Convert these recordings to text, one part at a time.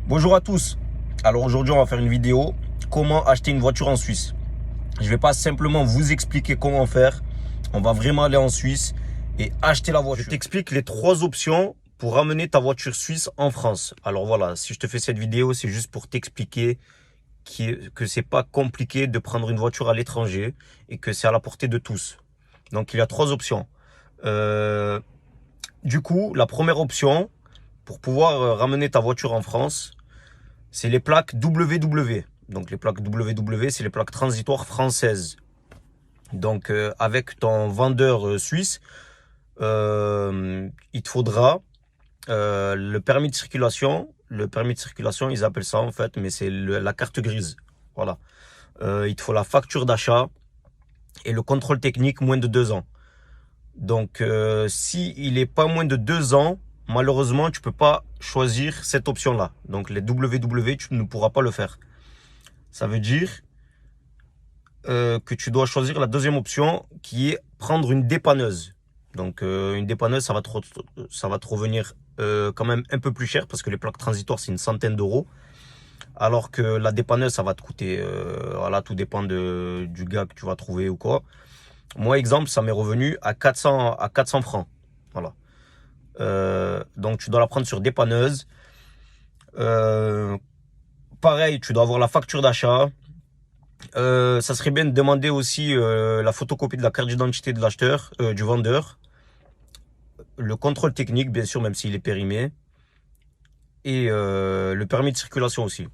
Bonjour à tous. Alors aujourd'hui on va faire une vidéo comment acheter une voiture en Suisse. Je vais pas simplement vous expliquer comment faire. On va vraiment aller en Suisse et acheter la voiture. Je t'explique les 3 options pour ramener ta voiture suisse en France. Alors voilà, si je te fais cette vidéo, c'est juste pour t'expliquer que c'est pas compliqué de prendre une voiture à l'étranger et que c'est à la portée de tous. Donc il y a 3 options. Du coup, la première option pour pouvoir ramener ta voiture en France, c'est les plaques WW. Donc les plaques WW, c'est les plaques transitoires françaises. Donc avec ton vendeur suisse, il te faudra le permis de circulation. Le permis de circulation, ils appellent ça en fait, mais c'est la carte grise. Voilà. Il te faut la facture d'achat et le contrôle technique moins de 2 ans. Donc si il n'est pas moins de 2 ans, malheureusement, tu peux pas choisir cette option-là. Donc les WW, tu ne pourras pas le faire. Ça veut dire que tu dois choisir la deuxième option qui est prendre une dépanneuse. Donc une dépanneuse, ça va te revenir quand même un peu plus cher parce que les plaques transitoires, c'est une centaine d'euros. Alors que la dépanneuse, ça va te coûter, voilà, tout dépend du gars que tu vas trouver ou quoi. Moi, exemple, ça m'est revenu à 400 francs. Voilà. Donc tu dois la prendre sur dépanneuse. Pareil, tu dois avoir la facture d'achat. Ça serait bien de demander aussi la photocopie de la carte d'identité de l'acheteur, du vendeur. Le contrôle technique, bien sûr, même s'il est périmé. Et le permis de circulation aussi.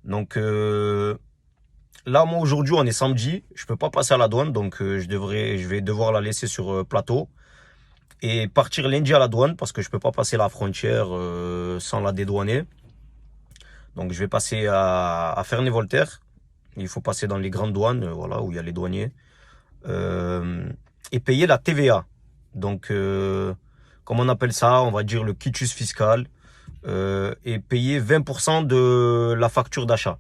Donc là, moi, aujourd'hui, on est samedi. Je peux pas passer à la douane. Donc je vais devoir la laisser sur plateau. Et partir lundi à la douane parce que je peux pas passer la frontière sans la dédouaner. Donc je vais passer à Ferney-Voltaire. Il faut passer dans les grandes douanes, voilà, où il y a les douaniers. Et payer la TVA. Donc, comme on appelle ça, on va dire le quitus fiscal. Et payer 20% de la facture d'achat.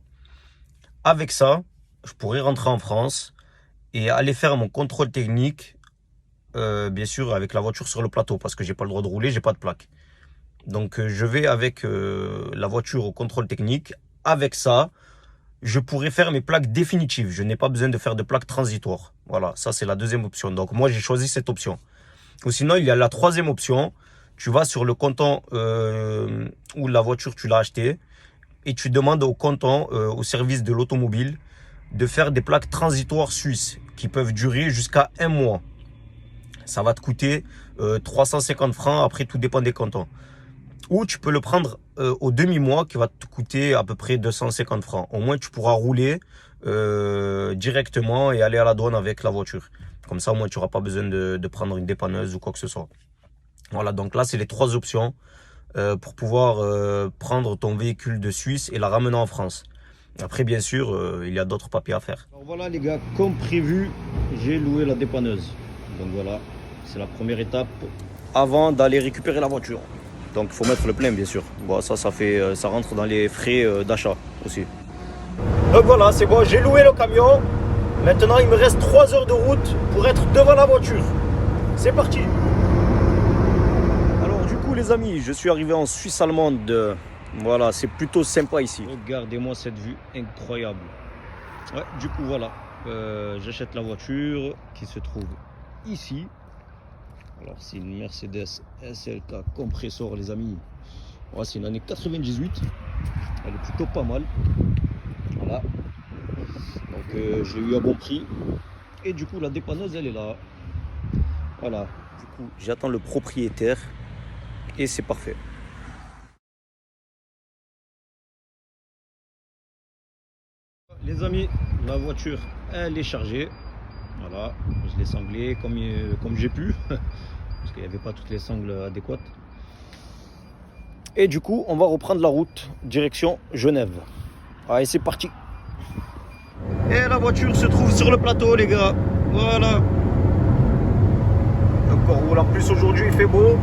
Avec ça, je pourrais rentrer en France et aller faire mon contrôle technique, bien sûr, avec la voiture sur le plateau, parce que j'ai pas le droit de rouler, j'ai pas de plaque. Donc, je vais avec la voiture au contrôle technique. Avec ça, je pourrais faire mes plaques définitives. Je n'ai pas besoin de faire de plaques transitoires. Voilà, ça c'est la deuxième option. Donc moi j'ai choisi cette option. Ou sinon il y a la troisième option. Tu vas sur le canton où la voiture tu l'as achetée et tu demandes au canton, au service de l'automobile, de faire des plaques transitoires suisses qui peuvent durer jusqu'à 1 mois. Ça va te coûter 350 francs. Après, tout dépend des cantons. Ou tu peux le prendre au demi-mois qui va te coûter à peu près 250 francs. Au moins, tu pourras rouler directement et aller à la douane avec la voiture. Comme ça, au moins, tu n'auras pas besoin de prendre une dépanneuse ou quoi que ce soit. Voilà, donc là, c'est les 3 options pour pouvoir prendre ton véhicule de Suisse et la ramener en France. Après, bien sûr, il y a d'autres papiers à faire. Alors voilà, les gars, comme prévu, j'ai loué la dépanneuse. Donc voilà, c'est la première étape avant d'aller récupérer la voiture. Donc il faut mettre le plein bien sûr. Bon, ça rentre dans les frais d'achat aussi. Donc voilà, c'est bon, j'ai loué le camion. Maintenant il me reste 3 heures de route pour être devant la voiture. C'est parti. Alors du coup les amis, je suis arrivé en Suisse allemande. Voilà, c'est plutôt sympa ici. Regardez-moi cette vue incroyable. Ouais, du coup voilà, j'achète la voiture qui se trouve ici. Alors c'est une Mercedes SLK compressor les amis. Ouais, c'est une année 98. Elle est plutôt pas mal. Voilà. Donc je l'ai eu à bon prix. Et du coup la dépanneuse elle est là. Voilà. Du coup j'attends le propriétaire. Et c'est parfait. Les amis, la voiture elle est chargée. Voilà. Je l'ai sanglée comme j'ai pu. Parce qu'il n'y avait pas toutes les sangles adéquates. Et du coup, on va reprendre la route direction Genève. Allez, c'est parti. Et la voiture se trouve sur le plateau, les gars. Voilà. Encore roule. En plus, aujourd'hui, il fait beau.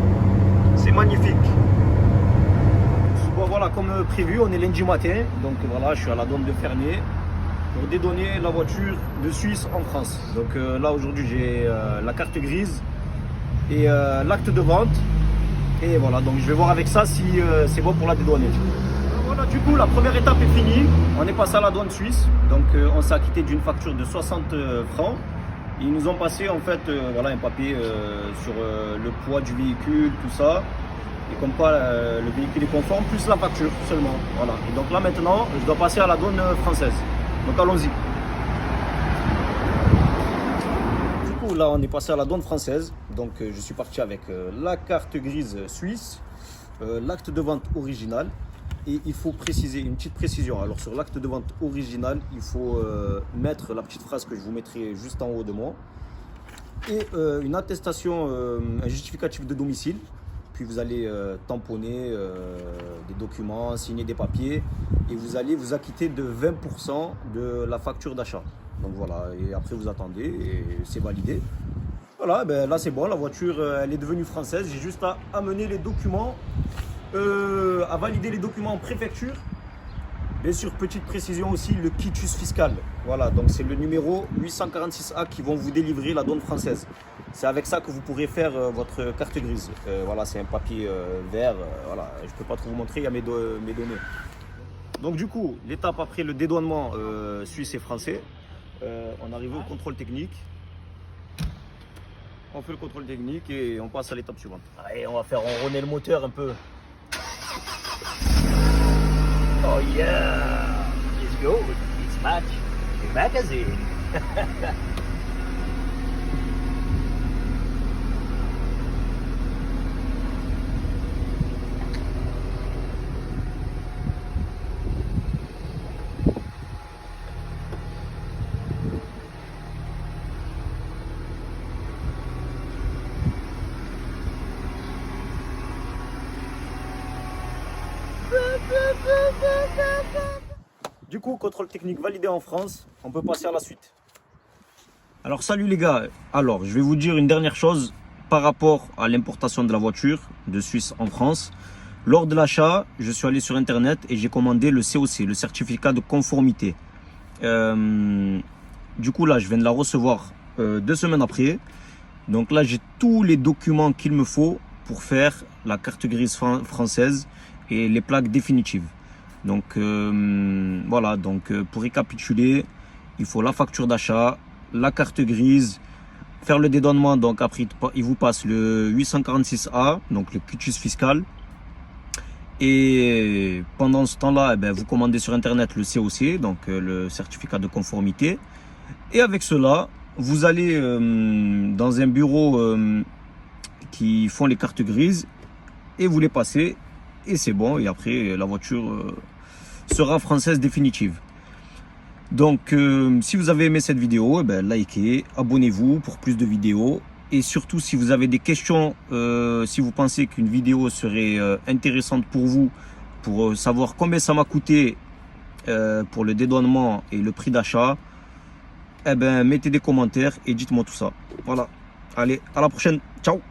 C'est magnifique. Bon, voilà, comme prévu, on est lundi matin. Donc voilà, je suis à la douane de Ferney pour dédouaner la voiture de Suisse en France. Donc là, aujourd'hui, j'ai la carte grise et l'acte de vente. Et voilà, donc je vais voir avec ça si c'est bon pour la dédouaner. Voilà Du coup, la première étape est finie. On est passé à la douane suisse. Donc, on s'est acquitté d'une facture de 60 francs. Ils nous ont passé en fait voilà, un papier sur le poids du véhicule, tout ça. Et comme quoi le véhicule est conforme, plus la facture seulement. Voilà. Et donc là maintenant, je dois passer à la douane française. Donc allons-y. Du coup, là on est passé à la douane française. Donc je suis parti avec la carte grise suisse, l'acte de vente original. Et il faut préciser, une petite précision. Alors sur l'acte de vente original, il faut mettre la petite phrase que je vous mettrai juste en haut de moi. Et une attestation, un justificatif de domicile. Puis vous allez tamponner des documents, signer des papiers. Et vous allez vous acquitter de 20% de la facture d'achat. Donc voilà, et après vous attendez et c'est validé. Voilà, ben là c'est bon, la voiture elle est devenue française. J'ai juste à amener les documents. À valider les documents en préfecture. Bien sûr, petite précision aussi, le quitus fiscal. Voilà, donc c'est le numéro 846A qui vont vous délivrer la douane française. C'est avec ça que vous pourrez faire votre carte grise. Voilà, c'est un papier vert. Voilà, je ne peux pas trop vous montrer, il y a mes données. Donc du coup, l'étape après le dédouanement suisse et français, on arrive au contrôle technique. On fait le contrôle technique et on passe à l'étape suivante. Allez, on va faire ronronner le moteur un peu. Oh yeah, it's good. It's match. It's magazine. Du coup, contrôle technique validé en France, on peut passer à la suite. Alors salut les gars, alors je vais vous dire une dernière chose par rapport à l'importation de la voiture de Suisse en France. Lors de l'achat, je suis allé sur internet et j'ai commandé le COC, le certificat de conformité. Du coup là, je viens de la recevoir 2 semaines après. Donc là, j'ai tous les documents qu'il me faut pour faire la carte grise française et les plaques définitives. Donc voilà, donc pour récapituler, il faut la facture d'achat, la carte grise, faire le dédouanement. Donc après, il vous passe le 846A, donc le quitus fiscal. Et pendant ce temps-là, eh ben, vous commandez sur internet le COC, donc le certificat de conformité. Et avec cela, vous allez dans un bureau qui font les cartes grises et vous les passez. Et c'est bon, et après la voiture sera française définitive. Donc si vous avez aimé cette vidéo, eh ben, likez, abonnez-vous pour plus de vidéos. Et surtout si vous avez des questions, si vous pensez qu'une vidéo serait intéressante pour vous, pour savoir combien ça m'a coûté pour le dédouanement et le prix d'achat, eh ben, mettez des commentaires et dites-moi tout ça. Voilà, allez, à la prochaine, ciao.